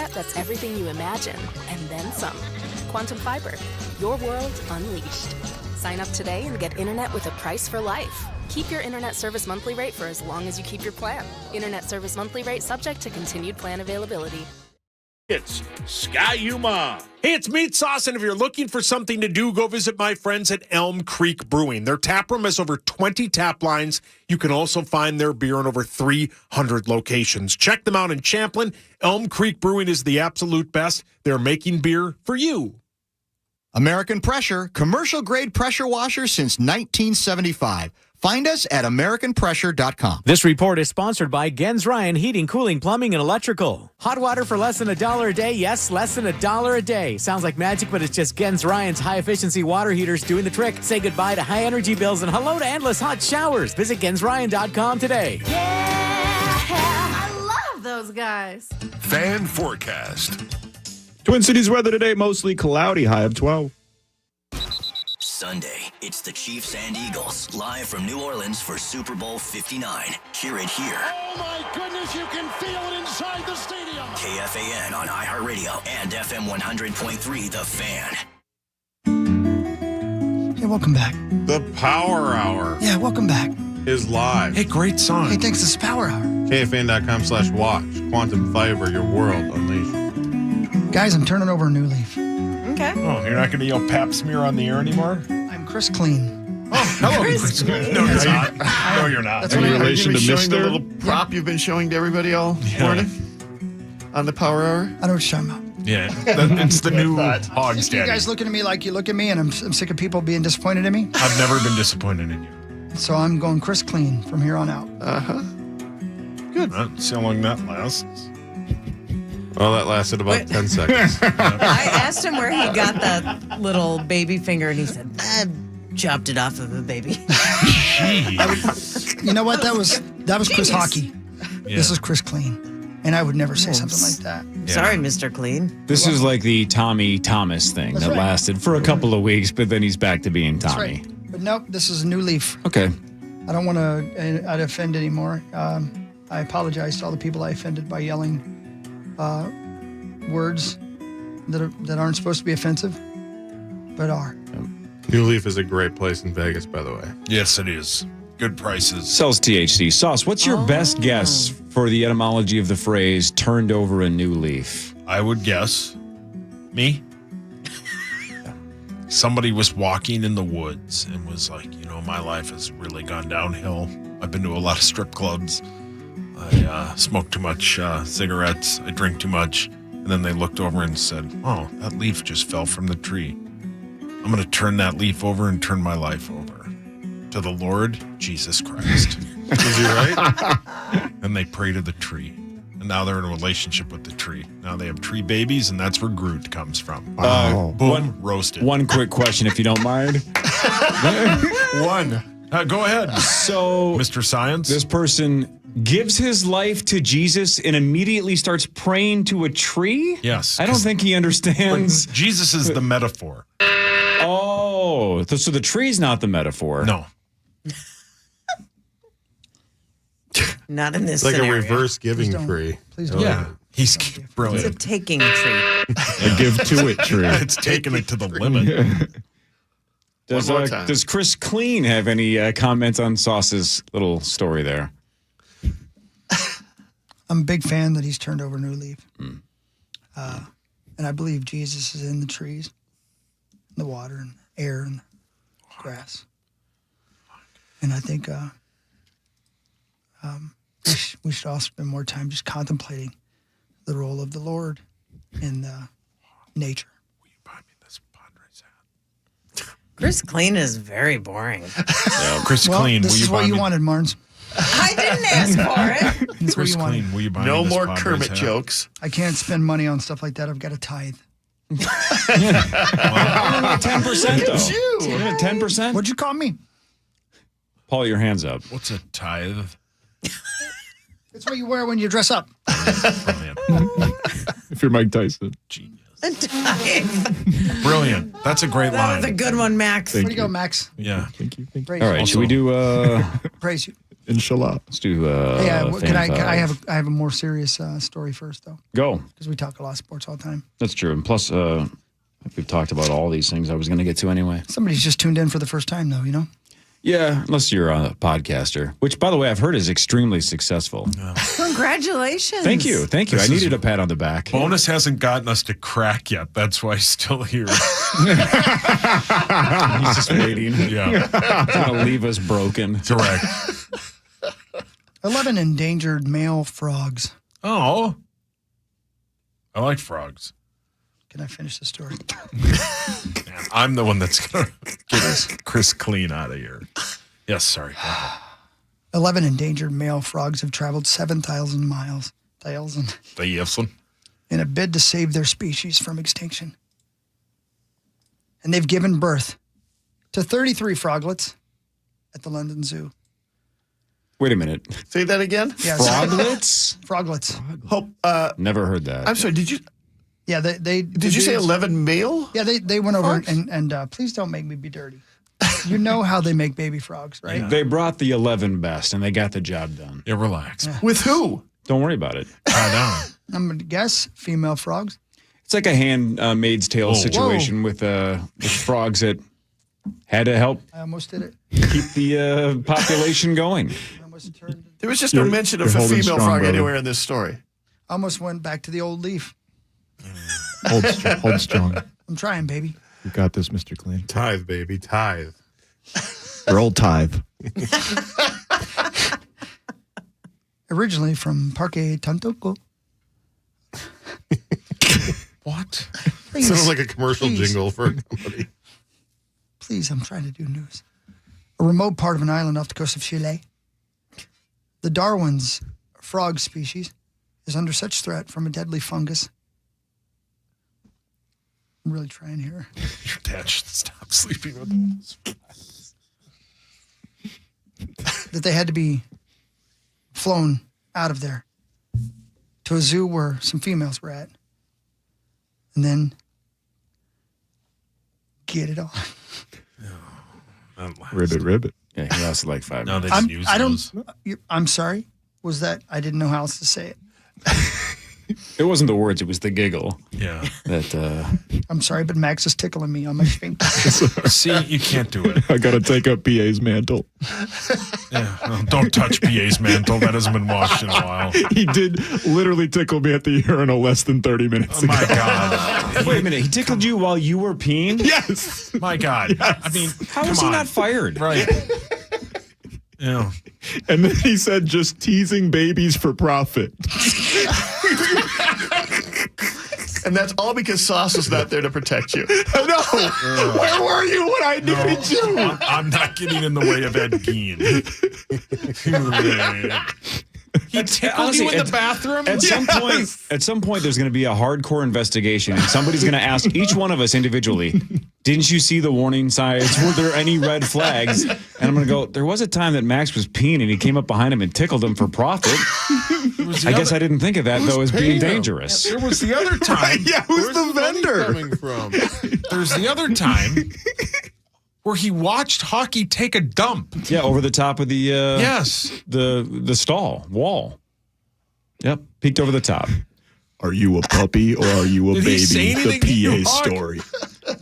internet that's everything you imagine, and then some. Quantum Fiber, your world unleashed. Sign up today and get internet with a price for life. Keep your internet service monthly rate for as long as you keep your plan. Internet service monthly rate subject to continued plan availability. It's Sky-U-Ma. Hey, it's Meat Sauce, and if you're looking for something to do, go visit my friends at Elm Creek Brewing. Their tap room has over 20 tap lines. You can also find their beer in over 300 locations. Check them out in Champlin. Elm Creek Brewing is the absolute best. They're making beer for you. American Pressure, commercial-grade pressure washer since 1975. Find us at AmericanPressure.com. This report is sponsored by Gens Ryan Heating, Cooling, Plumbing, and Electrical. Hot water for less than $1 a day? Yes, less than $1 a day. Sounds like magic, but it's just Gens Ryan's high-efficiency water heaters doing the trick. Say goodbye to high-energy bills and hello to endless hot showers. Visit GensRyan.com today. Yeah, I love those guys. Fan forecast. Twin Cities weather today, mostly cloudy, high of 12. Sunday, it's the Chiefs and Eagles, live from New Orleans for Super Bowl 59. Hear it here. Oh, my goodness, you can feel it inside the stadium. KFAN on iHeartRadio and FM 100.3 The Fan. Hey, welcome back. The Power Hour Yeah, welcome back. is live. Hey, great song. Hey, thanks. It's Power Hour. KFAN.com/watch. Quantum Fiber, your world unleashed. Guys, I'm turning over a new leaf. Okay. Oh, you're not going to yell pap smear on the air anymore? I'm Chris Clean. Oh, hello, Chris. No, you're not. No, you're not. That's In what I relation to showing the Mr. little prop you've been showing to everybody all morning on the Power Hour? I know what you're talking about. Yeah, it's the new Hogs Just you Daddy. guys looking at me like you look at me, and I'm sick of people being disappointed in me. I've never been disappointed in you. So I'm going Chris Clean from here on out. Good. See how long that lasts. Well, that lasted about 10 seconds. I asked him where he got that little baby finger, and he said, I chopped it off of a baby. You know what? That was Chris Hockey. Yeah. This is Chris Clean. And I would never say something like that. Sorry, Mr. Clean. This is like the Tommy Thomas thing That's that right. lasted for a couple of weeks, but then he's back to being That's Tommy. right. But nope, this is a new leaf. Okay. I don't want to offend anymore. I apologize to all the people I offended by yelling words that aren't supposed to be offensive, but are. New Leaf is a great place in Vegas, by the way. Yes, it is. Good prices. Sells THC. Sauce, what's your best guess for the etymology of the phrase turned over a new leaf? I would guess. Me? Somebody was walking in the woods and was like, my life has really gone downhill. I've been to a lot of strip clubs. I smoke too much cigarettes. I drink too much. And then they looked over and said, oh, that leaf just fell from the tree. I'm going to turn that leaf over and turn my life over to the Lord Jesus Christ. Is he right? And they pray to the tree. And now they're in a relationship with the tree. Now they have tree babies, and that's where Groot comes from. Boom, roasted. One quick question, if you don't mind. One. Go ahead. So, Mr. Science. this person gives his life to Jesus and immediately starts praying to a tree? Yes. I don't think he understands. Jesus is the metaphor. Oh, so the tree's not the metaphor. No. Not in this It's like scenario. a reverse giving tree. Please don't. Yeah. He's It's a brilliant. taking tree. A give to it tree. It's taking it to the limit. Does, One more time. does Chris Clean have any comments on Sauce's little story there? I'm a big fan that he's turned over a new leaf. And I believe Jesus is in the trees, the water, and the air, and the grass. And I think we should all spend more time just contemplating the role of the Lord in nature. Will you buy me this Padres hat? Chris Clean is very boring. Chris Well, Clean, this will you is what buy you me? wanted, Marnes. I didn't ask for it. This is what Chris you wanted. Clean, will you buy me No this more Padres Kermit hat? jokes. I can't spend money on stuff like that. I've got to tithe. 10% though. You. 10%? What'd you call me? Paul, your hands up. What's a tithe? It's what you wear when you dress up. Brilliant. If you're Mike Tyson. Genius. A dive. Brilliant. That's a great That was a line. good one, Max. Where do you go, Max? Yeah. Thank you. Praise All you. right, should we do Praise you. Inshallah. Let's do. I have a more serious story first though. Go. Because we talk a lot of sports all the time. That's true. And plus, we've talked about all these things I was going to get to anyway. Somebody's just tuned in for the first time though, you know. Yeah, unless you're a podcaster, which, by the way, I've heard is extremely successful. Congratulations. Thank you. I needed a pat on the back. Bonus hasn't gotten us to crack yet. That's why he's still here. He's just waiting. Yeah. He's going to leave us broken. Correct. 11 endangered male frogs. Oh. I like frogs. Can I finish the story? Man, I'm the one that's going to get Chris clean out of here. Yes, sorry. 11 endangered male frogs have traveled 7,000 miles in a bid to save their species from extinction. And they've given birth to 33 froglets at the London Zoo. Wait a minute. Say that again? Yes. Froglets? Froglets. Never heard that. I'm sorry, did you... Yeah, Did you say 11 male? Yeah, they went over and please don't make me be dirty. You know how they make baby frogs, right? Yeah. They brought the 11 best, and they got the job done. Yeah, relax. Yeah. With who? Don't worry about it. I know. I'm going to guess female frogs. It's like a Handmaid's Tale situation with frogs that had to help I almost did it. keep the population going. There was just no mention of a female strong, frog brother. anywhere in this story. I almost went back to the old leaf. Hold strong. I'm trying, baby. You got this, Mr. Clean. Tithe, baby, tithe. Your old tithe. Originally from Parque Tantoco. What? Please, Sounds like a commercial please. jingle for a company. Please, I'm trying to do news. A remote part of an island off the coast of Chile. The Darwin's frog species is under such threat from a deadly fungus. I'm really trying here. Your dad should stop sleeping with us. That they had to be flown out of there to a zoo where some females were at. And then get it on. Ribbit. Yeah, he lasted like 5 No, minutes. they didn't use those. I'm sorry. Was that? I didn't know how else to say it. It wasn't the words, it was the giggle. Yeah. That I'm sorry, but Max is tickling me on my sphincter. See, you can't do it. I got to take up PA's mantle. Yeah. Well, don't touch PA's mantle. That hasn't been washed in a while. He did literally tickle me at the urinal less than 30 minutes ago. My God. Wait a minute, he tickled you while you were peeing? Yes. My God. Yes. I mean, How come was he on. not fired? Right. Yeah. And then he said, just teasing babies for profit. And that's all because Sauce was not there to protect you. No. Where were you when I needed you? I'm not getting in the way of Ed Gein. He tickled Honestly, you in the bathroom? At some point, there's going to be a hardcore investigation, and somebody's going to ask each one of us individually, didn't you see the warning signs? Were there any red flags? And I'm going to go, there was a time that Max was peeing, and he came up behind him and tickled him for profit. I guess I didn't think of that, though, as being dangerous. There was the other time. Yeah, who's the vendor? Coming from? There's the other time where he watched Hockey take a dump. Yeah, over the top of the Yes. the stall wall. Yep, peeked over the top. Are you a puppy or are you a Did he say baby? anything to you, The PA Hawk? story.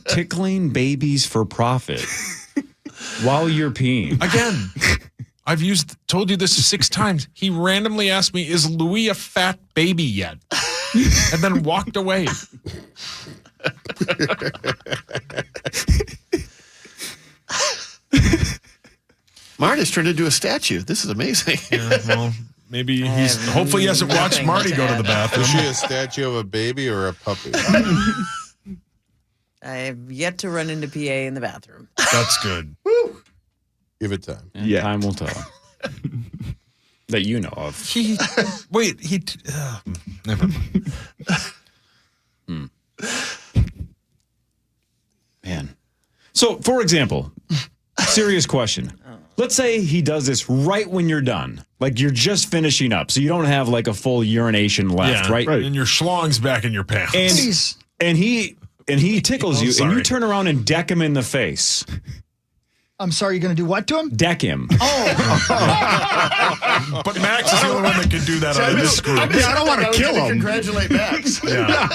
Tickling babies for profit while you're peeing. Again, I've told you this 6 times. He randomly asked me, is Louis a fat baby yet? And then walked away. Marty's turned into a statue. This is amazing. Yeah, well, maybe hopefully he hasn't watched Marty go to the bathroom. Is she a statue of a baby or a puppy? I have yet to run into PA in the bathroom. That's good. Give it time. And time will tell. That you know of. Never mind. Man. So, for example, serious question. Let's say he does this right when you're done. Like you're just finishing up. So you don't have like a full urination left, right? And your schlong's back in your pants. And he tickles you, and you turn around and deck him in the face. I'm sorry, you're going to do what to him? Deck him. Oh. But Max is the only one that can do that out of this group. I don't want to kill him. Congratulate Max. Yeah.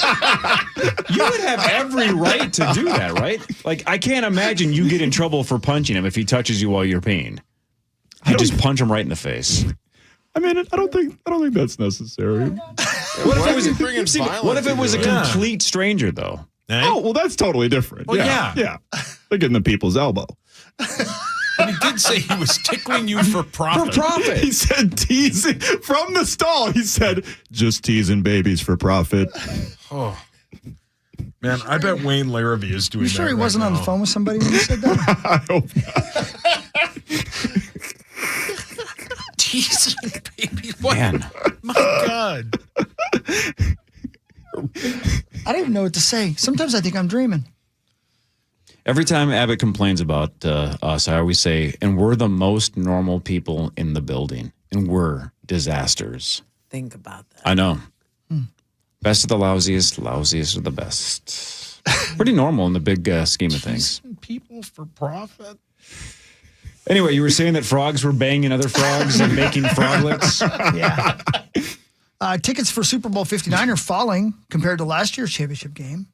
You would have every right to do that, right? Like, I can't imagine you get in trouble for punching him if he touches you while you're peeing. You just punch him right in the face. I mean, I don't think that's necessary. What if it was a complete stranger, though? Oh, well, that's totally different. Well, yeah. Look in the people's elbow. But he did say he was tickling you for profit. For profit. He said teasing from the stall. He said just teasing babies for profit. Oh. Man, I bet Wayne Larrabee is doing You that. sure he wasn't on the phone with somebody when he said that? I hope not. Teasing babies. What? Man. My God. I don't even know what to say. Sometimes I think I'm dreaming. Every time Abbott complains about us, I always say, and we're the most normal people in the building, and we're disasters. Think about that. I know. Best of the lousiest, lousiest of the best. Pretty normal in the big scheme of things. People for profit. Anyway, you were saying that frogs were banging other frogs and making froglets? Yeah. Tickets for Super Bowl 59 are falling compared to last year's championship game.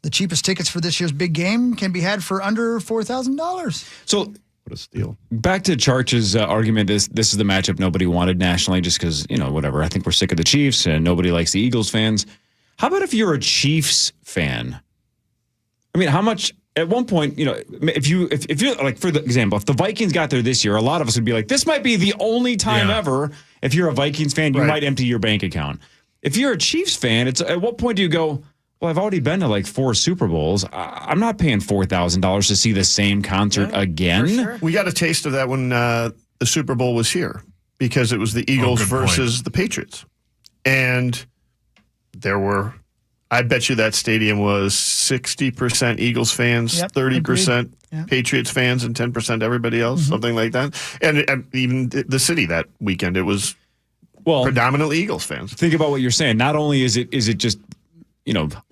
The cheapest tickets for this year's big game can be had for under $4,000. So, what a steal. Back to Charch's argument, this is the matchup nobody wanted nationally just because, whatever. I think we're sick of the Chiefs and nobody likes the Eagles fans. How about if you're a Chiefs fan? I mean, how much at one point, if you're like, for the example, if the Vikings got there this year, a lot of us would be like, this might be the only time ever. If you're a Vikings fan, you might empty your bank account. If you're a Chiefs fan, it's at what point do you go, well, I've already been to like 4 Super Bowls. I'm not paying $4,000 to see the same concert again. Sure. We got a taste of that when the Super Bowl was here because it was the Eagles versus the Patriots. And there were, I bet you that stadium was 60% Eagles fans, 30% Patriots fans, and 10% everybody else, something like that. And even the city that weekend, it was predominantly Eagles fans. Think about what you're saying. Not only is it just,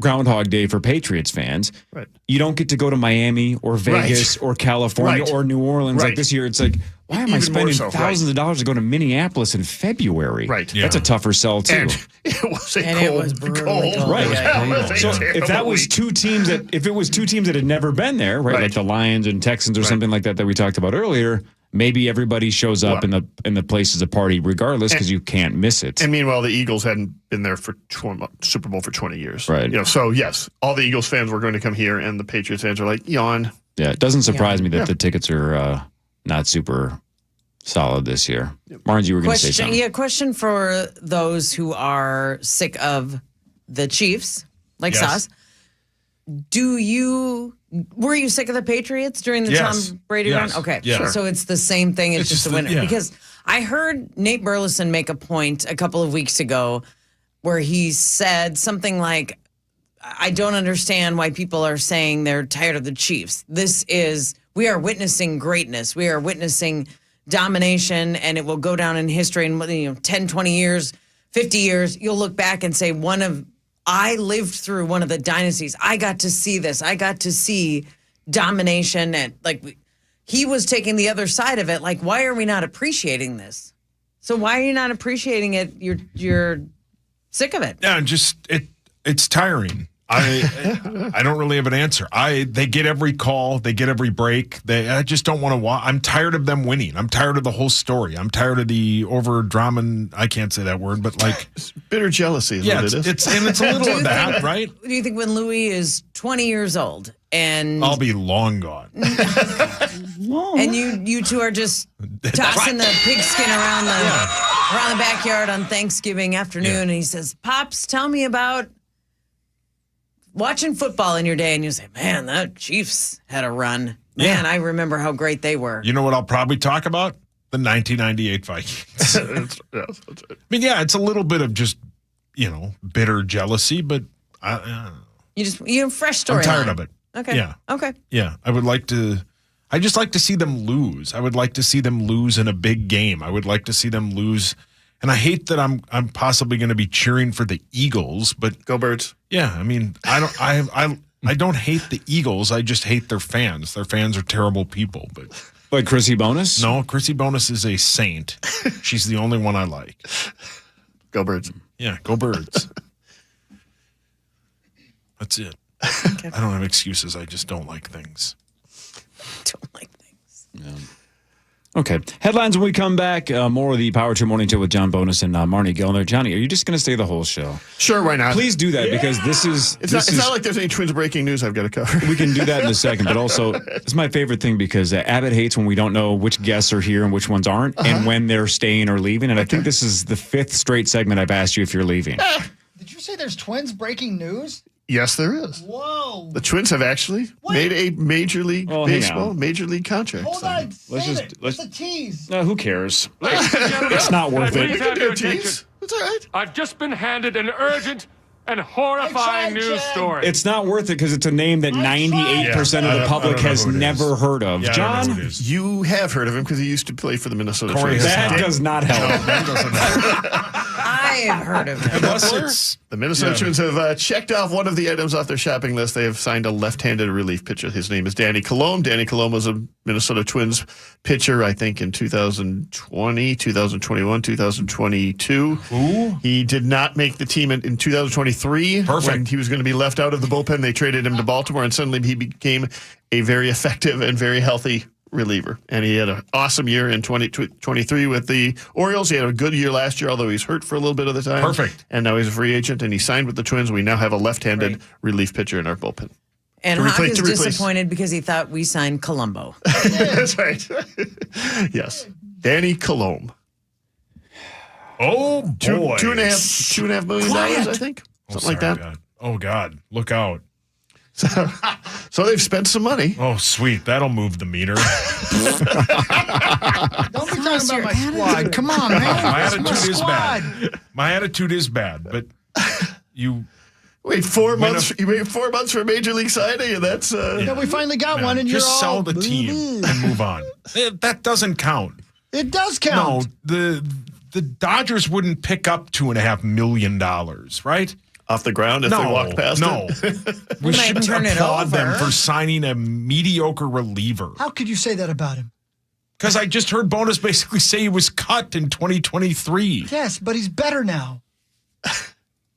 Groundhog Day for Patriots fans. Right. You don't get to go to Miami or Vegas or California or New Orleans like this year. It's like, why am I spending thousands of dollars to go to Minneapolis in February? Right. That's a tougher sell too. And it was It was brutally cold. Right. Yeah. So if that was two teams that had never been there, right? Like the Lions and Texans or something like that we talked about earlier, maybe everybody shows up in the place as a party regardless because you can't miss it. And meanwhile, the Eagles hadn't been there for Super Bowl for 20 years. Right. So yes, all the Eagles fans were going to come here, and the Patriots fans are like, yawn. Yeah, it doesn't surprise me that the tickets are not super solid this year. Marnes, you were going to say something. Yeah, question for those who are sick of the Chiefs, like us. Were you sick of the Patriots during the Tom Brady run? Okay, so it's the same thing. It's just a winner. Yeah. Because I heard Nate Burleson make a point a couple of weeks ago where he said something like, I don't understand why people are saying they're tired of the Chiefs. We are witnessing greatness. We are witnessing domination, and it will go down in history in 10, 20 years, 50 years. You'll look back and say, I lived through one of the dynasties. I got to see this. I got to see domination. And he was taking the other side of it. Like, why are we not appreciating this? So why are you not appreciating it? You're sick of it. Yeah, it's tiring. I don't really have an answer. They get every call, they get every break. I just don't want to watch. I'm tired of them winning. I'm tired of the whole story. I'm tired of the over drama. I can't say that word, but like it's bitter jealousy is what it is. It's a little of that, right? Do you think when Louis is 20 years old and I'll be long gone, and you two are just tossing the pigskin around the backyard on Thanksgiving afternoon, and he says, "Pops, tell me about watching football in your day," and you say, "Man, the Chiefs had a run. Man, I remember how great they were." You know what I'll probably talk about? The 1998 Vikings. That's right. I mean, it's a little bit of just, bitter jealousy, but you have fresh story. I'm tired of it. Okay. Yeah. Okay. Yeah. I just like to see them lose. I would like to see them lose in a big game. I would like to see them lose. And I hate that I'm possibly going to be cheering for the Eagles, but go Birds. Yeah, I mean, I I don't hate the Eagles. I just hate their fans. Their fans are terrible people. But Like Chrissy Bonus? No, Chrissy Bonus is a saint. She's the only one I like. Go Birds. Yeah, go Birds. That's it. I don't have excuses. I just don't like things. Don't like things. Yeah. Okay. Headlines when we come back. More of the Power Trip Morning Show with John Bonus and Marnie Gellner. Johnny, are you just going to stay the whole show? Sure, why not? Please do that because this is... It's not like there's any Twins breaking news I've got to cover. We can do that in a second, but also it's my favorite thing because Abbott hates when we don't know which guests are here and which ones aren't and when they're staying or leaving. And I think this is the 5th straight segment I've asked you if you're leaving. Did you say there's Twins breaking news? Yes, there is. Whoa. The Twins have actually made a Major League Baseball, on. Major League contract. Hold on. Let's a tease. who cares? It's not worth it. You can do a tease. It's all right. I've just been handed an urgent and horrifying news story. It's not worth it because it's a name that 98% of the public has never heard of. Yeah, John, you have heard of him because he used to play for the Minnesota Corey Twins. that does not help. That doesn't matter. I have heard of him. Unless it's The Minnesota Twins have checked off one of the items off their shopping list. They have signed a left-handed relief pitcher. His name is Danny Colom. Danny Colom was a Minnesota Twins pitcher, I think, in 2020, 2021, 2022. Who? He did not make the team in 2023. Perfect. When he was going to be left out of the bullpen, they traded him to Baltimore, and suddenly he became a very effective and very healthy reliever. And he had an awesome year in 2023 with the Orioles. He had a good year last year, although he's hurt for a little bit of the time. Perfect. And now he's a free agent, and he signed with the Twins. We now have a left-handed relief pitcher in our bullpen. And To Hawk replace- is to replace- disappointed because he thought we signed Colombo. That's right. Yes. Danny Colom. Oh, boy. $2.5 million, I think. Something like that. God. Oh, God. Look out. So they've spent some money. Oh, sweet. That'll move the meter. Don't be talking about my squad. Come on, man. My It's attitude is squad. bad. My attitude is bad, but you... Wait 4 months. You wait 4 months for a major league signing, and that's. Yeah, we finally got one, and just you're sell all the team and move on. That doesn't count. It does count. No, the Dodgers wouldn't pick up $2.5 million, right? Off the ground if they walked past it? We might shouldn't turn it applaud them over. for signing a mediocre reliever. How could you say that about him? Because I just heard Bonus basically say he was cut in 2023. Yes, but he's better now.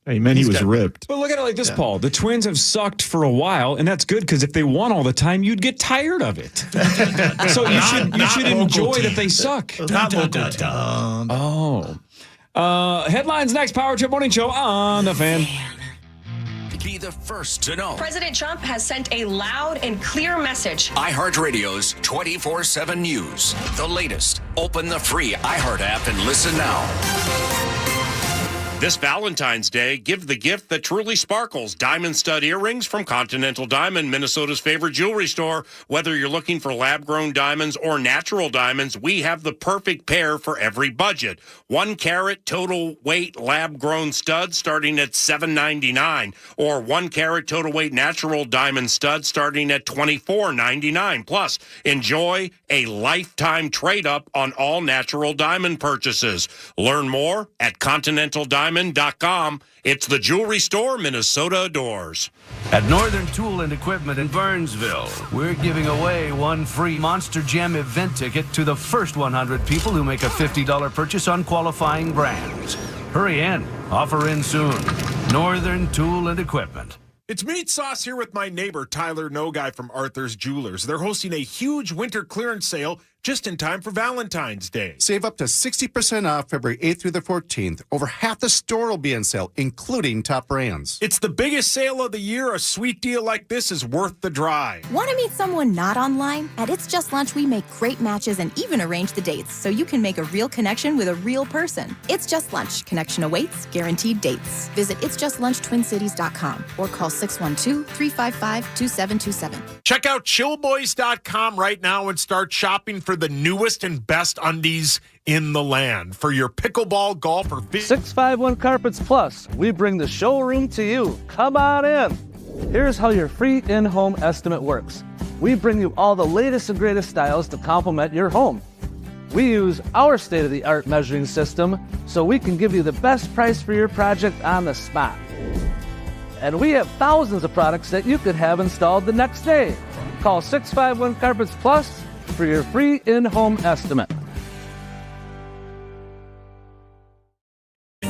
Hey, man, he was ripped. But look at it like this, Paul. The Twins have sucked for a while, and that's good because if they won all the time, you'd get tired of it. So you should enjoy that they suck. Not local team. Oh. Headlines next. Power Trip Morning Show on the Fan. Be the first to know. President Trump has sent a loud and clear message. iHeartRadio's 24/7 news. The latest. Open the free iHeart app and listen now. This Valentine's Day, give the gift that truly sparkles. Diamond stud earrings from Continental Diamond, Minnesota's favorite jewelry store. Whether you're looking for lab-grown diamonds or natural diamonds, we have the perfect pair for every budget. 1 carat total weight lab-grown stud starting at $7.99, or 1 carat total weight natural diamond stud starting at $24.99. Plus, enjoy a lifetime trade-up on all natural diamond purchases. Learn more at continentaldiamond.com. It's the jewelry store Minnesota adores. At Northern Tool and Equipment in Burnsville, we're giving away 1 free Monster Jam event ticket to the first 100 people who make a $50 purchase on qualifying brands. Hurry in. Offer in soon. Northern Tool and Equipment. It's Meat Sauce here with my neighbor, Tyler No Guy from Arthur's Jewelers. They're hosting a huge winter clearance sale just in time for Valentine's Day. Save up to 60% off February 8th through the 14th. Over half the store will be on sale, including top brands. It's the biggest sale of the year. A sweet deal like this is worth the drive. Want to meet someone not online? At It's Just Lunch, we make great matches and even arrange the dates so you can make a real connection with a real person. It's Just Lunch. Connection awaits, guaranteed dates. Visit itsjustlunchtwincities.com or call 612-355-2727. Check out chillboys.com right now and start shopping for the newest and best undies in the land. For your pickleball, golf, or 651 Carpets Plus, we bring the showroom to you. Come on in. Here's how your free in-home estimate works. We bring you all the latest and greatest styles to complement your home. We use our state-of-the-art measuring system so we can give you the best price for your project on the spot. And we have thousands of products that you could have installed the next day. Call 651 Carpets Plus for your free in-home estimate.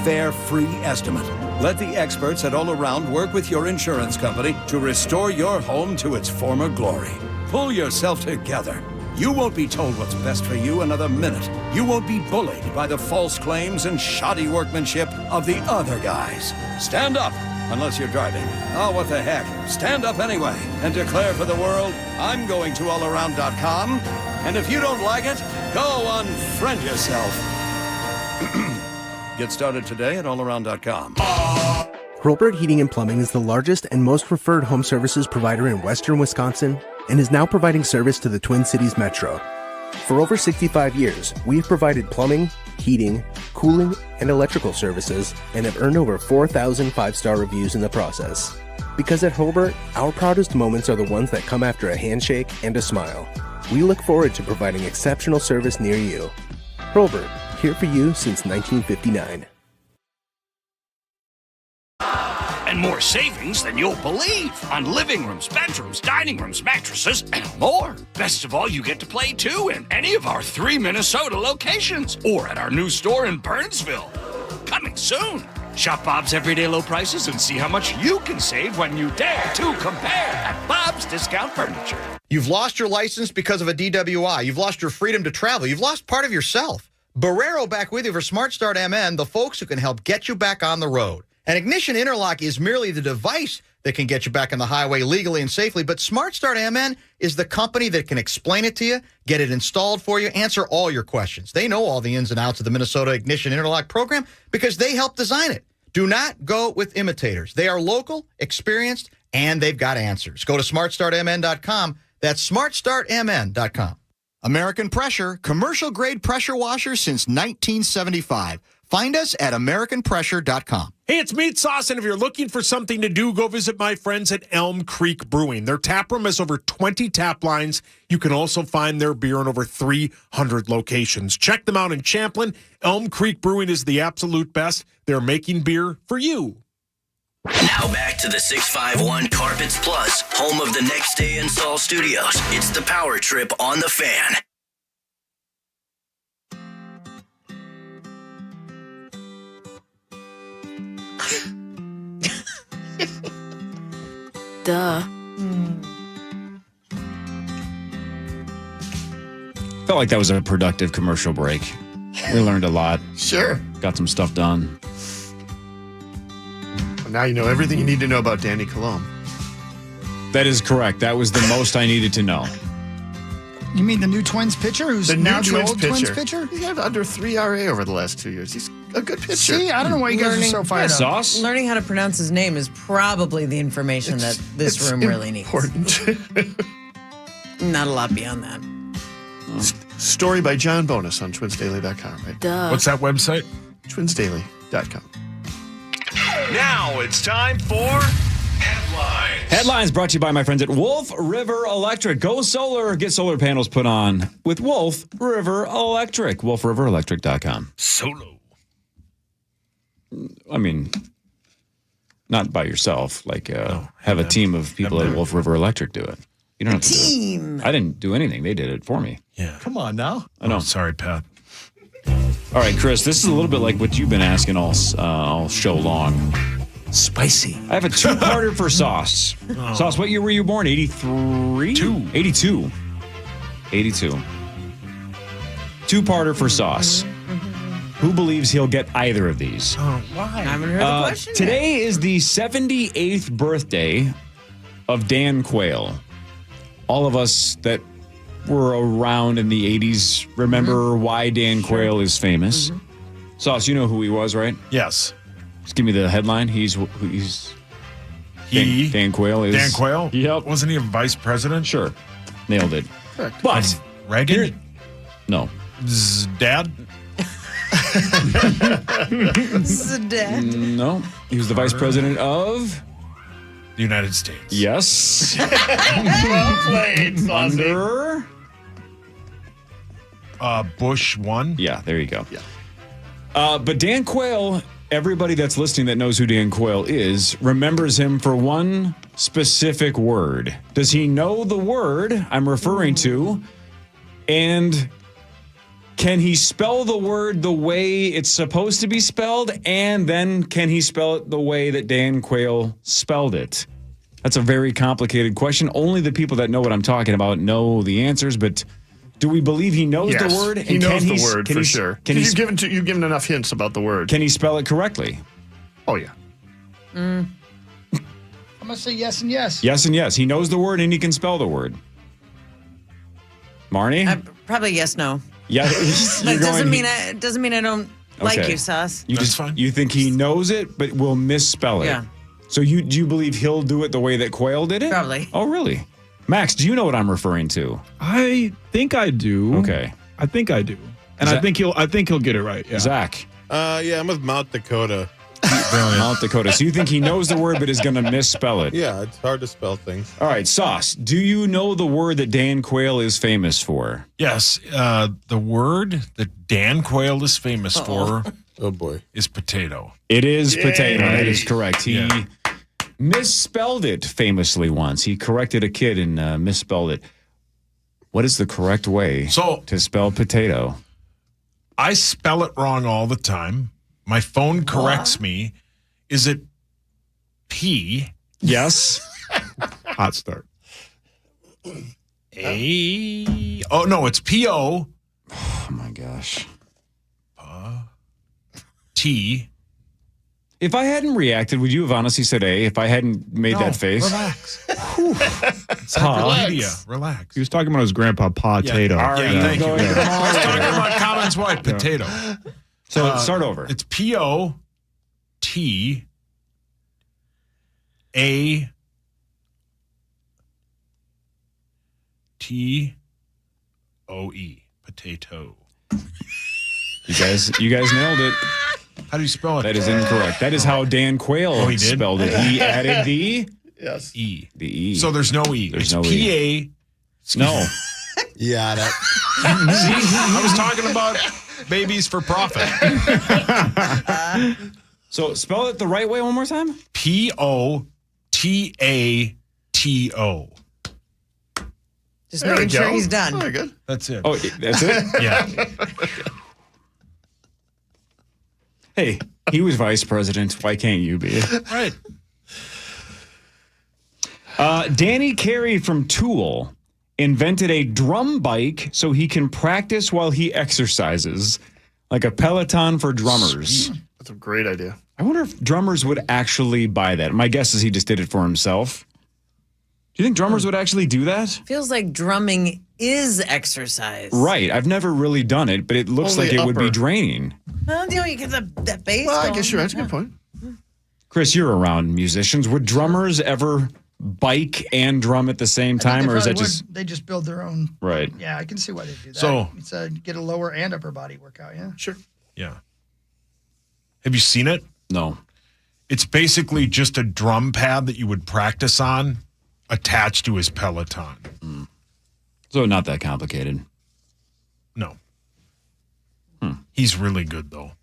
Fair free estimate. Let the experts at All Around work with your insurance company to restore your home to its former glory. Pull yourself together. You won't be told what's best for you another minute. You won't be bullied by the false claims and shoddy workmanship of the other guys. Stand up, unless you're driving. Oh, what the heck. Stand up anyway and declare for the world, I'm going to allaround.com. And if you don't like it, go unfriend yourself. Get started today at allaround.com. Hurlburt Heating and Plumbing is the largest and most preferred home services provider in western Wisconsin and is now providing service to the Twin Cities Metro. For over 65 years, we've provided plumbing, heating, cooling, and electrical services and have earned over 4,000 five-star reviews in the process. Because at Hurlburt, our proudest moments are the ones that come after a handshake and a smile. We look forward to providing exceptional service near you. Hurlburt, here for you since 1959. And more savings than you'll believe on living rooms, bedrooms, dining rooms, mattresses, and more. Best of all, you get to play too in any of our 3 Minnesota locations or at our new store in Burnsville. Coming soon. Shop Bob's everyday low prices and see how much you can save when you dare to compare at Bob's Discount Furniture. You've lost your license because of a DWI. You've lost your freedom to travel. You've lost part of yourself. Barrero back with you for Smart Start MN, the folks who can help get you back on the road. An ignition interlock is merely the device that can get you back on the highway legally and safely, but Smart Start MN is the company that can explain it to you, get it installed for you, answer all your questions. They know all the ins and outs of the Minnesota Ignition Interlock program because they helped design it. Do not go with imitators. They are local, experienced, and they've got answers. Go to smartstartmn.com. That's smartstartmn.com. American Pressure, commercial-grade pressure washer since 1975. Find us at AmericanPressure.com. Hey, it's Meat Sauce, and if you're looking for something to do, go visit my friends at Elm Creek Brewing. Their tap room has over 20 tap lines. You can also find their beer in over 300 locations. Check them out in Champlin. Elm Creek Brewing is the absolute best. They're making beer for you. Now back to the 651 Carpets Plus, home of the Next Day Install Studios. It's the Power Trip on the Fan. Duh. Felt like that was a productive commercial break. We learned a lot. Sure. Got some stuff done. Well, now you know everything you need to know about Danny Colom. That is correct. That was the most I needed to know. You mean the new Twins pitcher who's now the old Twins pitcher? He had under 3 RA over the last 2 years. He's a good pitcher. See, I don't know why you guys are so fired up. Sauce. Learning how to pronounce his name is probably the information that this room really needs. Not a lot beyond that. Story by John Bonus on twinsdaily.com, right? Duh. What's that website? Twinsdaily.com. Now it's time for Headlines. Headlines brought to you by my friends at Wolf River Electric. Go solar. Get solar panels put on with Wolf River Electric. WolfRiverElectric.com. Solo. I mean, not by yourself. Like, have a team of people at Wolf River Electric do it. You don't have to team. do it. I didn't do anything. They did it for me. Yeah. Come on now. I know. Oh, sorry, Pat. All right, Chris, this is a little bit like what you've been asking all show long. Spicy. I have a two-parter for Sauce. Oh. Sauce, what year were you born? 83? 82. 82. Two-parter for Sauce. Who believes he'll get either of these? Oh, why? I haven't heard the question Today is the 78th birthday of Dan Quayle. All of us that were around in the 80s remember why Dan Quayle is famous. Sauce, you know who he was, right? Yes. Just give me the headline. Dan Quayle is... Dan Quayle? Yep. Wasn't he a vice president? Sure. Nailed it. Correct. But... Reagan? No. Dad? Dad? No. He was the vice president of... The United States. Yes. Well played, Saucy. Under... Bush 1? Yeah, there you go. Yeah. But Dan Quayle everybody that's listening that knows who Dan Quayle is remembers him for one specific word. Does he know the word I'm referring to? And can he spell the word the way it's supposed to be spelled? And then can he spell it the way that Dan Quayle spelled it? That's a very complicated question. Only the people that know what I'm talking about know the answers, but do we believe he knows the word? He knows the word for sure. You've given enough hints about the word. Can he spell it correctly? Oh, yeah. I'm going to say yes and yes. Yes and yes. He knows the word and he can spell the word. Marnie? Probably yes, no. Yeah. It doesn't mean I don't like you, Sauce. You think he knows it, but will misspell it? Yeah. So do you believe he'll do it the way that Quayle did it? Probably. Oh, really? Max, do you know what I'm referring to? I think I do. Okay. I think I do. And I think he'll get it right. Yeah. Zach. Yeah, I'm with Mount Dakota. Mount Dakota. So you think he knows the word but is going to misspell it? Yeah, it's hard to spell things. All right, Sauce, do you know the word that Dan Quayle is famous for? Yes, the word that Dan Quayle is famous for is potato. It is potato. That is correct. He Yeah. misspelled it famously once. He corrected a kid and misspelled it. What is the correct way to spell potato? I spell it wrong all the time. My phone corrects me. Is it P? Yes. Hot start. A. Oh, no, it's P-O. Oh, my gosh. T. If I hadn't reacted, would you have honestly said A if I hadn't made that face? Relax. Relax. He was talking about his grandpa potato. Thank you. I was talking about Colin's wife, potato. So start over. It's P-O-T-A-T-O-E. Potato. You guys nailed it. How do you spell it? That is incorrect. That is how Dan Quayle spelled it. He added the E. The E. So there's no E. There's it's no P-A. No. Yeah, that. See, I was talking about babies for profit. So spell it the right way one more time. P-O-T-A-T-O. Just making sure he's done. Very good. That's it. Oh, that's it? Yeah. Hey, he was vice president. Why can't you be? Right. Danny Carey from Tool invented a drum bike so he can practice while he exercises, like a Peloton for drummers. That's a great idea. I wonder if drummers would actually buy that. My guess is he just did it for himself. Do you think drummers would actually do that? Feels like drumming is exercise. Right. I've never really done it, but it looks Only like it would be upper. draining. Well, you get that bass. Well, I going. guess you're right. That's a good point. Chris, you're around musicians. Would drummers ever bike and drum at the same time, or is that just they just build their own? right? Yeah, I can see why they do that. So- it's get a lower and upper body workout. Yeah, sure. Yeah. Have you seen it? No. It's basically just a drum pad that you would practice on attached to his Peloton. So not that complicated. No. He's really good, though.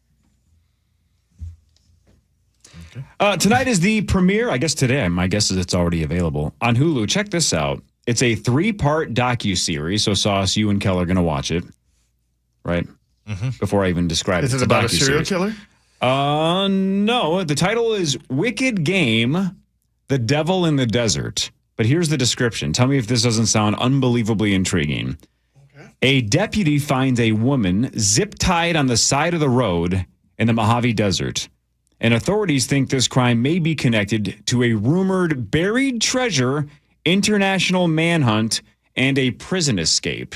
Tonight is the premiere. I guess today. My guess is it's already available on Hulu. Check this out. It's a 3-part docuseries. So, Sauce, you and Kel are going to watch it, right? Before I even describe it. Is it It's about a serial docuseries. killer? No. The title is Wicked Game, The Devil in the Desert. But here's the description. Tell me if this doesn't sound unbelievably intriguing. Okay. A deputy finds a woman zip-tied on the side of the road in the Mojave Desert. And authorities think this crime may be connected to a rumored buried treasure, international manhunt, and a prison escape.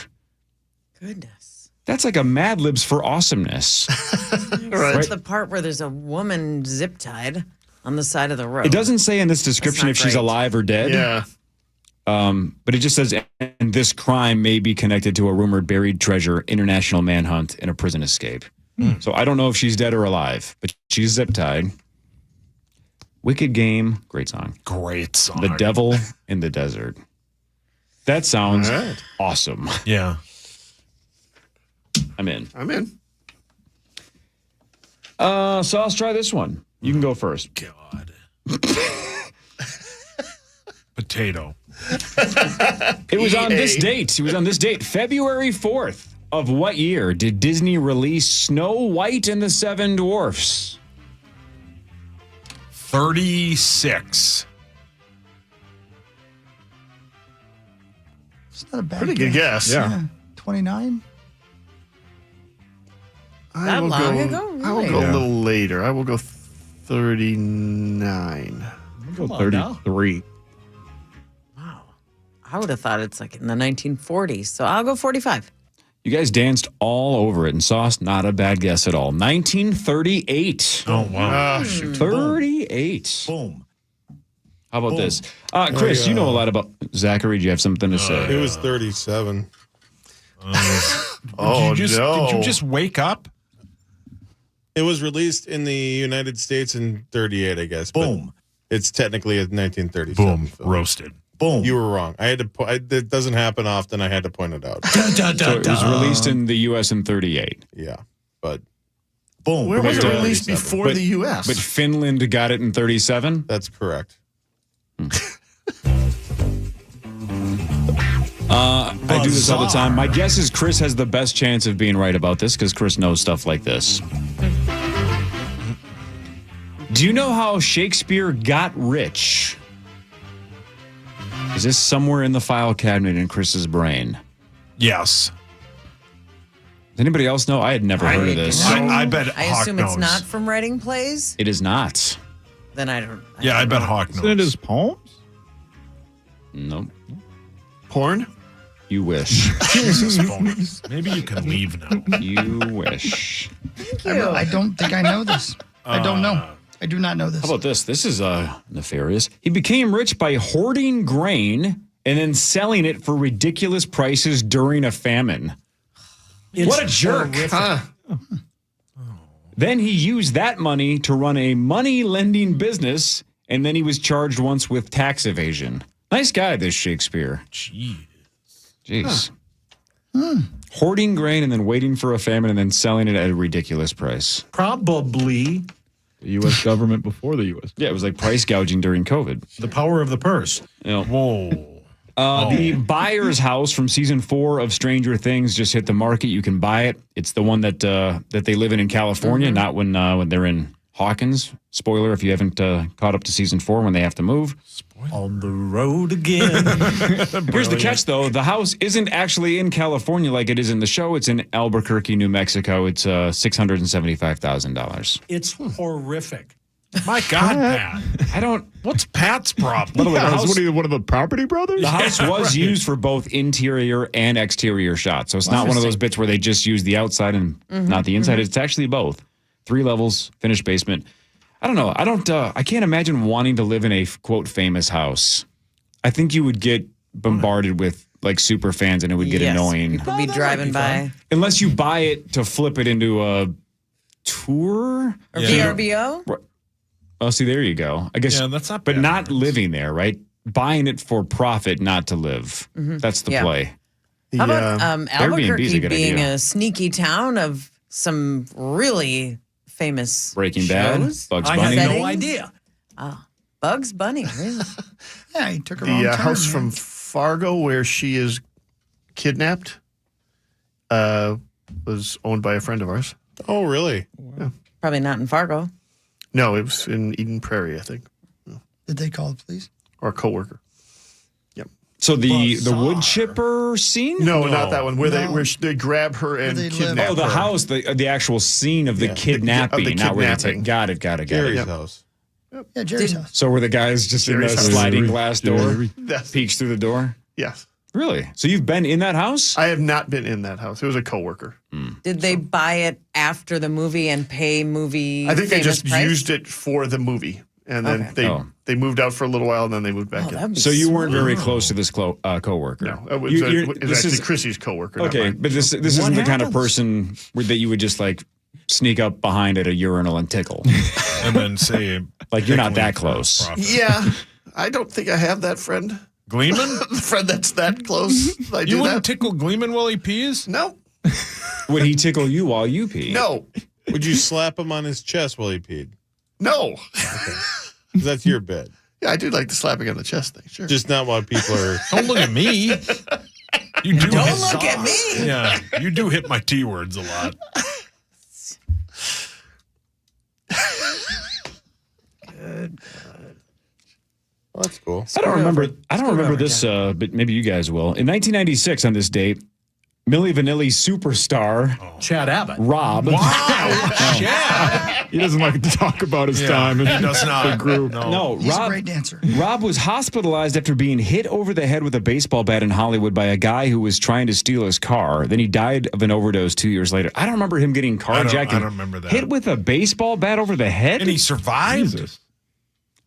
Goodness. That's like a Mad Libs for awesomeness. That's the part where there's a woman zip tied on the side of the road. It doesn't say in this description not if she's great. alive or dead. Yeah. But it just says, and this crime may be connected to a rumored buried treasure, international manhunt, and a prison escape. So I don't know if she's dead or alive, but she's zip-tied. Wicked Game, great song. Great song. The Devil in the Desert. That sounds awesome. Yeah. I'm in. I'm in. So let's try this one. You can go first. God. Potato. It was on this date. February 4th of what year did Disney release Snow White and the Seven Dwarfs? 36. It's not a bad Pretty good guess. Yeah. 29? I will long go, ago? I will Really? go a little later. I will go 39. I'll go 33. I would have thought it's like in the 1940s. So I'll go 45. You guys danced all over it, and Sauce, not a bad guess at all. 1938. Oh, wow. 38. Boom. How about this? Chris, you know a lot about Zachary. Do you have something to say? It was 37. Oh, Did no. you just wake up? It was released in the United States in 38, I guess. Boom. But it's technically a 1937 Boom. film. Roasted. Boom. You were wrong. I had to. It doesn't happen often. I had to point it out. So it was released in the U.S. in 38. Yeah, but Boom. Where was it But, released before but- the U.S.? But Finland got it in 37? that's correct. I do this all the time. My guess is Chris has the best chance of being right about this because Chris knows stuff like this. Do you know how Shakespeare got rich? Is this somewhere in the file cabinet in Chris's brain? Yes. Does anybody else know? I had never heard of this. I bet I Hawk assume knows. it's not from writing plays. It is not. Then I don't. Yeah, I bet Hawk knows. Isn't it his poems? Nope. Porn? You wish. Jesus, bonus. Maybe you can leave now. You wish. I don't think I know this. I don't know. I do not know this. How about this? This is nefarious. He became rich by hoarding grain and then selling it for ridiculous prices during a famine. What a jerk. Then he used that money to run a money lending business, and then he was charged once with tax evasion. Nice guy, this Shakespeare. Jeez. Hoarding grain and then waiting for a famine and then selling it at a ridiculous price. Probably the U.S. government before the U.S. Yeah, it was like price gouging during COVID. The power of the purse. Whoa. The Buyer's House from season 4 of Stranger Things just hit the market. You can buy it. It's the one that they live in California, not when they're in Hawkins. Spoiler if you haven't caught up to season 4 when they have to move. On the road again. Here's the catch, though. The house isn't actually in California like it is in the show. It's in Albuquerque, New Mexico. It's $675,000. It's horrific. My God, Pat. What's Pat's problem? By the way, the house, What are you, one of the Property Brothers? the house was used for both interior and exterior shots. So it's not one of those bits where they just use the outside and not the inside. It's actually both. 3 levels, finished basement. I don't know. I can't imagine wanting to live in a, quote, famous house. I think you would get bombarded with, like, super fans and it would get annoying. People be driving by. Unless you buy it to flip it into a tour. Or VRBO? Oh, see, there you go. I guess. Yeah, that's not But bad. not living there, right? Buying it for profit, not to live. That's the Yeah. play. How about Airbnb is Albuquerque a good being idea. a sneaky town of some really famous Breaking Bad, shows? Bugs I Bunny. had no Settings? idea. Oh, Bugs Bunny, really? Yeah, he took a wrong The turn. house man. from Fargo where she is kidnapped was owned by a friend of ours. Oh, really? Probably not in Fargo. No, it was in Eden Prairie, I think, Did they call the police? or a coworker. So the wood chipper scene? No, not that one. Where No. they grab her and they live. kidnap Oh, the her. house, the actual scene of the kidnapping, of the not where they kidnapping. Got it. Gary's house. Yeah, Jerry's house. So where the guy's just in Jerry's the house. sliding glass door, Yes. peeks through the door? Yes. Really? So you've been in that house? I have not been in that house. It was a coworker. Did they buy it after the movie and pay movie? I think they famous just price? used it for the movie. And then Okay. they moved out for a little while and then they moved back in. that'd be So you weren't very sweet. close to this coworker? No, it was, You- it was this actually is- Chrissy's coworker. not Okay, mine. but this isn't the kind of person that you would just like sneak up behind at a urinal and tickle. And then say, Like you're not that tickling for close. profit. Yeah, I don't think I have that friend. Gleeman? The friend that's that close. I You do wouldn't that. tickle Gleeman while he pees? No, Would he tickle you while you pee? no. Would you slap him on his chest while he peed? No. Okay. That's your bit. Yeah, I do like the slapping on the chest thing. Sure. Just not while people are. Don't look at me. You do Don't hit look at me. Yeah, you do hit my T words a lot. Good. Well, that's cool. I don't remember this, but maybe you guys will. In 1996, on this date, Milli Vanilli superstar Chad Abbott. Rob. Wow, Chad. He doesn't like to talk about his time in he does not. the group. No, He's a Rob. great dancer. Rob was hospitalized after being hit over the head with a baseball bat in Hollywood by a guy who was trying to steal his car. Then he died of an overdose 2 years later. I don't remember him getting carjacked. I don't remember that. Hit with a baseball bat over the head? And he survived? Jesus.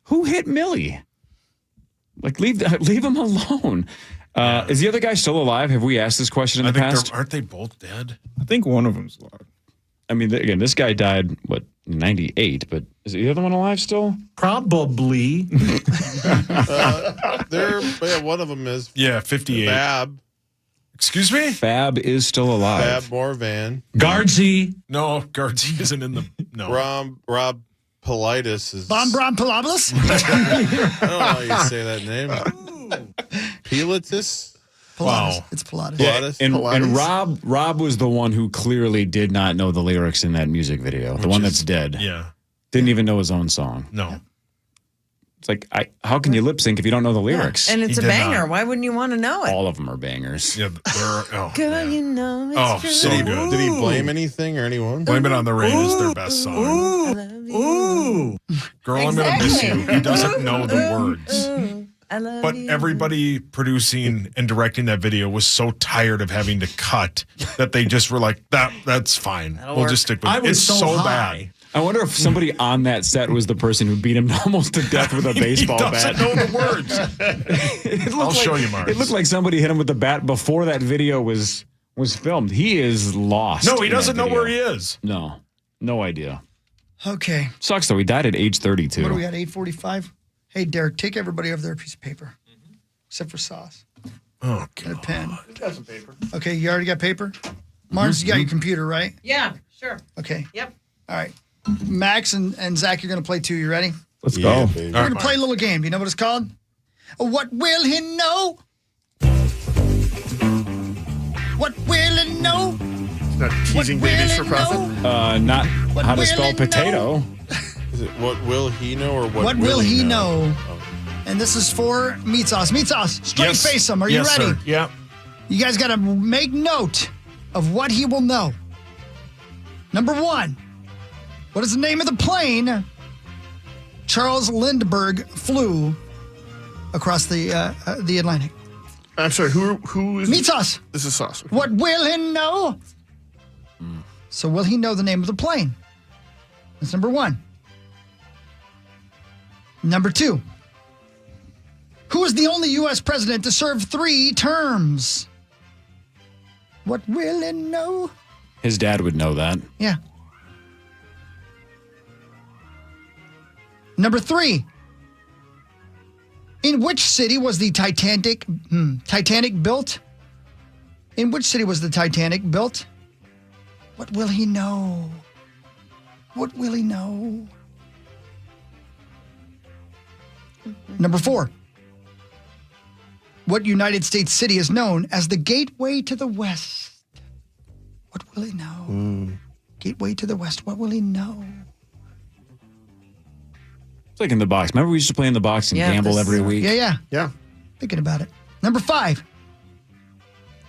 Who hit Millie? Like, leave him alone. Is the other guy still alive? Have we asked this question in the past? Aren't they both dead? I think one of them's alive. I mean, again, this guy died, 98, but is the other one alive still? Probably. One of them is. Yeah, 58. Fab. Excuse me? Fab is still alive. Fab Morvan. Guardsy. No, Guardsy isn't in the. No. Rob Politis is. Brom Pilobulus? I don't know how you say that name. Pilatus? Pilatus. Wow. It's Pilatus. Yeah, and Pilates. Rob was the one who clearly did not know the lyrics in that music video. The one that's dead. Yeah. Didn't even know his own song. No. It's like, how can you lip sync if you don't know the lyrics? And it's He a did banger. not. Why wouldn't you want to know it? All of them are bangers. Yeah, oh, Girl, you know it's Oh, true. so good. Did he blame anything or anyone? Blame It on the Rain is their best song. Ooh. Girl, I'm going to miss you. Exactly. He doesn't know the words. I love But you. everybody producing and directing that video was so tired of having to cut that they just were like, that's fine. That'll We'll work. just stick with I it. was It's so so high. bad. I wonder if somebody on that set was the person who beat him almost to death with a baseball He bat. doesn't know the words. I'll show you, Mars. It looked like somebody hit him with the bat before that video was filmed. He is lost. No, he in that doesn't know video. where he is. No idea. Okay. Sucks though. He died at age 32. What do we got? 8:45. Hey, Derek, take everybody over there a piece of paper, except for Sauce. Oh, And a pen. Got some paper. Okay, you already got paper? Marge, you got your computer, right? Yeah, sure. Okay. Yep. All right. Max and Zach, you're going to play too. You ready? Let's go. Baby. We're going to play a little game. Do you know what it's called? What will he know? What will he know? It's not teasing What will babies it for profit. Not What how to will spell it potato. Is it what will he know or What will he know? And this is for Meat Sauce. Meat Sauce, straight Yes. face him. Are you Yes, ready? sir. Yeah. You guys got to make note of what he will know. Number one, what is the name of the plane Charles Lindbergh flew across the Atlantic? I'm sorry, who is Meat Sauce. This is Sauce. What will he know? So will he know the name of the plane? That's number one. Number two, who is the only U.S. president to serve 3 terms? What will he know? His dad would know that. Yeah. Number 3, in which city was the Titanic built? In which city was the Titanic built? What will he know? What will he know? Number 4, what United States city is known as the Gateway to the West? What will he know? Gateway to the West. What will he know? It's like in the box. Remember we used to play in the box and gamble every week? Yeah. Thinking about it. Number 5,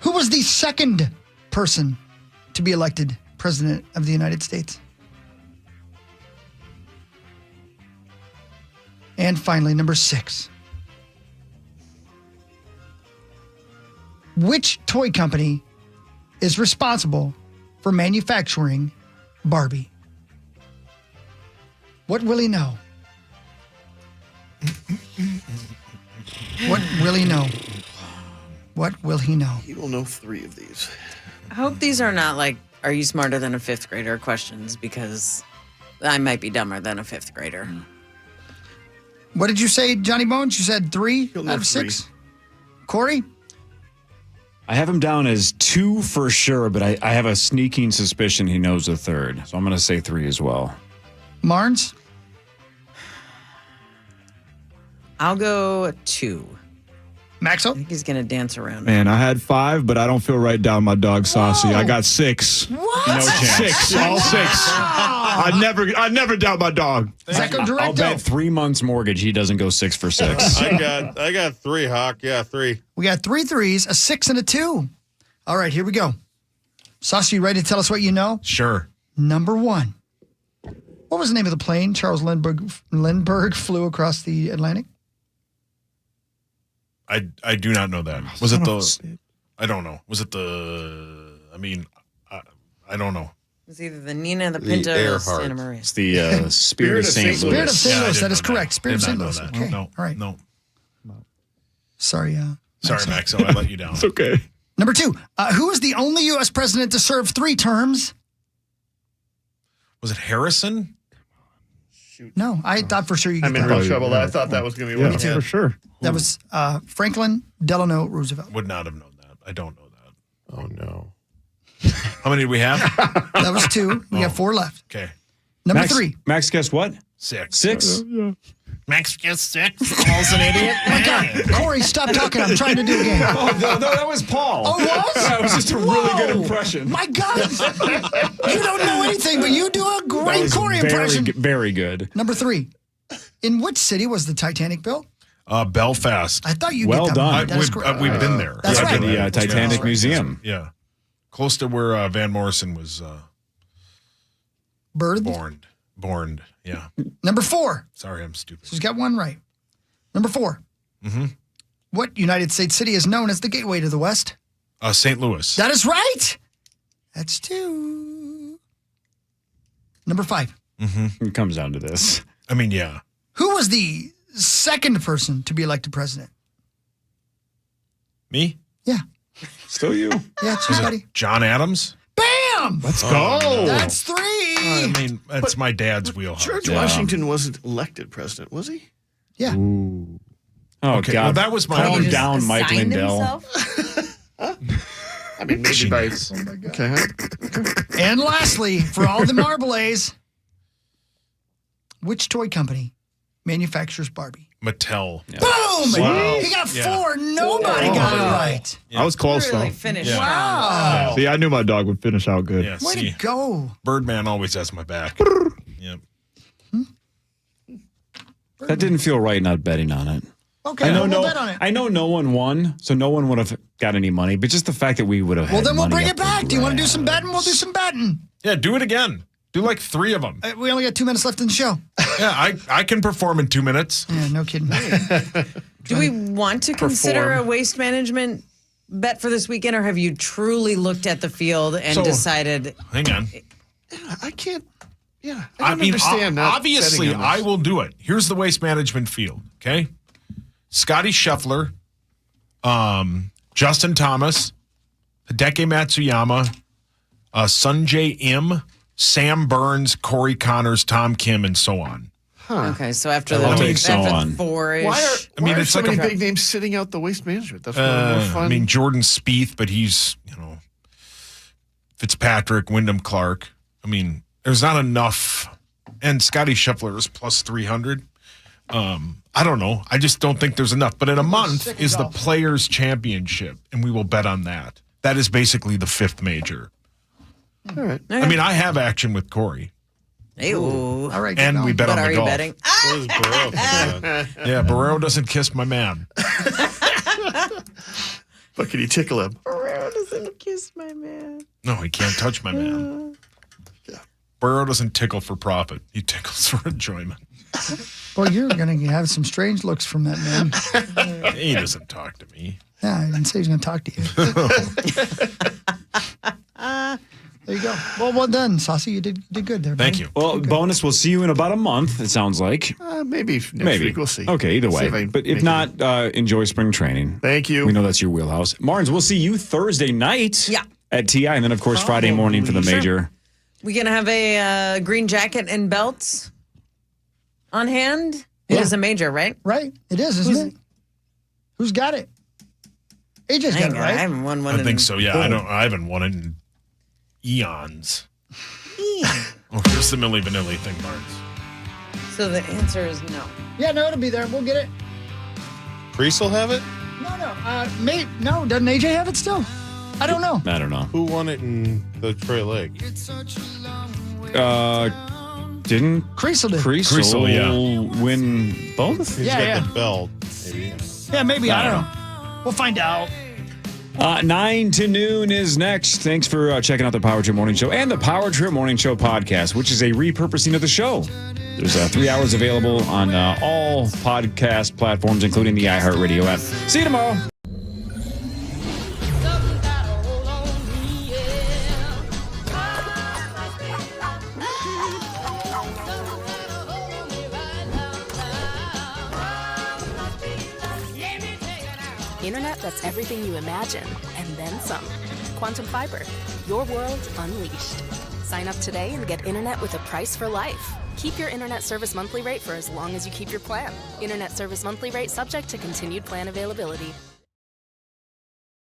who was the second person to be elected president of the United States? And finally, number 6, which toy company is responsible for manufacturing Barbie? What will he know? What will he know? What will he know? He will know 3 of these. I hope these are not like, are you smarter than a 5th grader questions, because I might be dumber than a 5th grader. What did you say, Johnny Bones? You said 3 He'll know out of 3. 6? Corey? I have him down as 2 for sure, but I have a sneaking suspicion he knows the third. So I'm going to say 3 as well. Marnes? I'll go 2. Maxo? I think he's going to dance around. Man, I had 5, but I don't feel right down my dog Saucy. I got 6. What? No chance. 6. All 6. I never doubt my dog. Does that go I'll directo? bet 3 months mortgage he doesn't go 6 for 6. I got 3, Hawk. Yeah, 3. We got 3 threes, a 6, and a 2. All right, here we go. Saucy, you ready to tell us what you know? Sure. Number 1. What was the name of the plane Charles Lindbergh flew across the Atlantic? I do not know that. Was it the? I don't know. Was it the? I mean, I don't know. It's either the Nina, the Pinto, or the Santa Maria. It's the Spirit of St. Louis. Spirit of St. Louis. I That is didn't know correct. Spirit of Did St. not know Louis. that. Okay. No. All right. No. Sorry. Sorry, Maxo. I let you down. It's okay. Number 2. Who is the only U.S. president to serve 3 terms? Was it Harrison? No, I thought for sure you. I'm in real trouble. I thought that was going to be one. Me too. For sure. That was Franklin Delano Roosevelt. Would not have known that. I don't know that. Oh, no. How many do we have? That was 2. We got 4 left. Okay. Number 3. Max, guess what? 6. 6? Max gets 6. Paul's an idiot. Oh my God, Corey, stop talking. I'm trying to do a game. Oh, no, that was Paul. Oh, it was? That was just a really good impression. My God. You don't know anything, but you do a That great was Corey impression. Very good. Number 3. In which city was the Titanic built? Belfast. I thought you Well get that done. one. That is correct. We've been there. That's right. The Titanic Museum. Yeah. Close to where Van Morrison was Birthed? born. Yeah. Number 4. Sorry, I'm stupid. So he's got one right. Number 4. Mm-hmm. What United States city is known as the gateway to the West? St. Louis. That is right. That's 2. Number 5. Mm-hmm. It comes down to this. I mean, yeah. Who was the second person to be elected president? Me? Yeah. Still you. Yeah, it's you, buddy. John Adams? Bam! Let's go. That's 3. I mean, that's my dad's wheelhouse. George Washington wasn't elected president, was he? Yeah. Ooh. Oh, Okay, God. well, that was my Calm other- down, Mike Assigned Lindell. himself? I mean, maybe by. Genius. Okay. And lastly, for all the Marblés, which toy company manufactures Barbie? Mattel. Boom! Wow. He got 4. Yeah. Nobody got it right. I was close, Really though. finished. Yeah. Wow. See, I knew my dog would finish out good. Yeah, Way see, to go. Birdman always has my back. Yep. That didn't feel right not betting on it. Okay, we'll bet on it. I know no one won, so no one would have got any money, but just the fact that we would have Well, had then we'll money bring up it the back. Do you want to do some grab. betting? We'll do some betting. Yeah, do it again. Do like 3 of them. We only got 2 minutes left in the show. Yeah, I can perform in 2 minutes. Yeah, no kidding. Do we want to consider a waste management bet for this weekend, or have you truly looked at the field and So- decided? Hang on. I can't. Yeah. I don't mean, understand. not obviously, betting on I this. will do it. Here's the waste management field, okay? Scotty Scheffler, Justin Thomas, Hideki Matsuyama, Sunjae Im, Sam Burns, Corey Connors, Tom Kim, and so on. Okay, so after I'll the take so on. 4-ish. Why are it's so like many a- big names sitting out the waste management? That's one of the more fun. I mean, Jordan Spieth, but he's, Fitzpatrick, Wyndham Clark. I mean, there's not enough. And Scotty Scheffler is plus 300. I don't know. I just don't think there's enough. But in a month is the Players' Championship, and we will bet on that. That is basically the 5th major. All right. I mean, I have action with Corey. Ew. All right. And we bet But on are the you golf. betting? What is Burrow thinking? Yeah, Barrero doesn't kiss my man. But can you tickle him? Barrero doesn't kiss my man. No, he can't touch my man. Barrero doesn't tickle for profit. He tickles for enjoyment. Boy, you're going to have some strange looks from that man. He doesn't talk to me. Yeah, I didn't say he's going to talk to you. There you go. Well done, Saucy. You did good there. Thank buddy. you. Well, bonus, we'll see you in about a month, it sounds like. Maybe next week. We'll see. Okay, either See way. if I But if make not, enjoy spring training. Thank you. We know that's your wheelhouse. Marnes, we'll see you Thursday night at TI, and then, of course, Friday morning for the major. We gonna have a green jacket and belts on hand? It is a major, right? Right. It is, isn't it? Who's got it? AJ's got it right. I haven't won one. I think so. Yeah, I haven't won it in eons. Oh, here's the Milli Vanilli thing, Barnes. So the answer is no. Yeah, no, it'll be there. We'll get it. Reese will have it? No. Doesn't AJ have it still? I don't know. I don't know. Who won it in the Detroit Lake? Didn't Creasel win both? He's got the belt, maybe. Yeah, maybe. I don't know. We'll find out. 9 to noon is next. Thanks for checking out the Power Trip Morning Show and the Power Trip Morning Show podcast, which is a repurposing of the show. There's 3 hours available on all podcast platforms, including the iHeartRadio app. See you tomorrow. Internet that's everything you imagine, and then some. Quantum Fiber, your world unleashed. Sign up today and get internet with a price for life. Keep your internet service monthly rate for as long as you keep your plan. Internet service monthly rate subject to continued plan availability.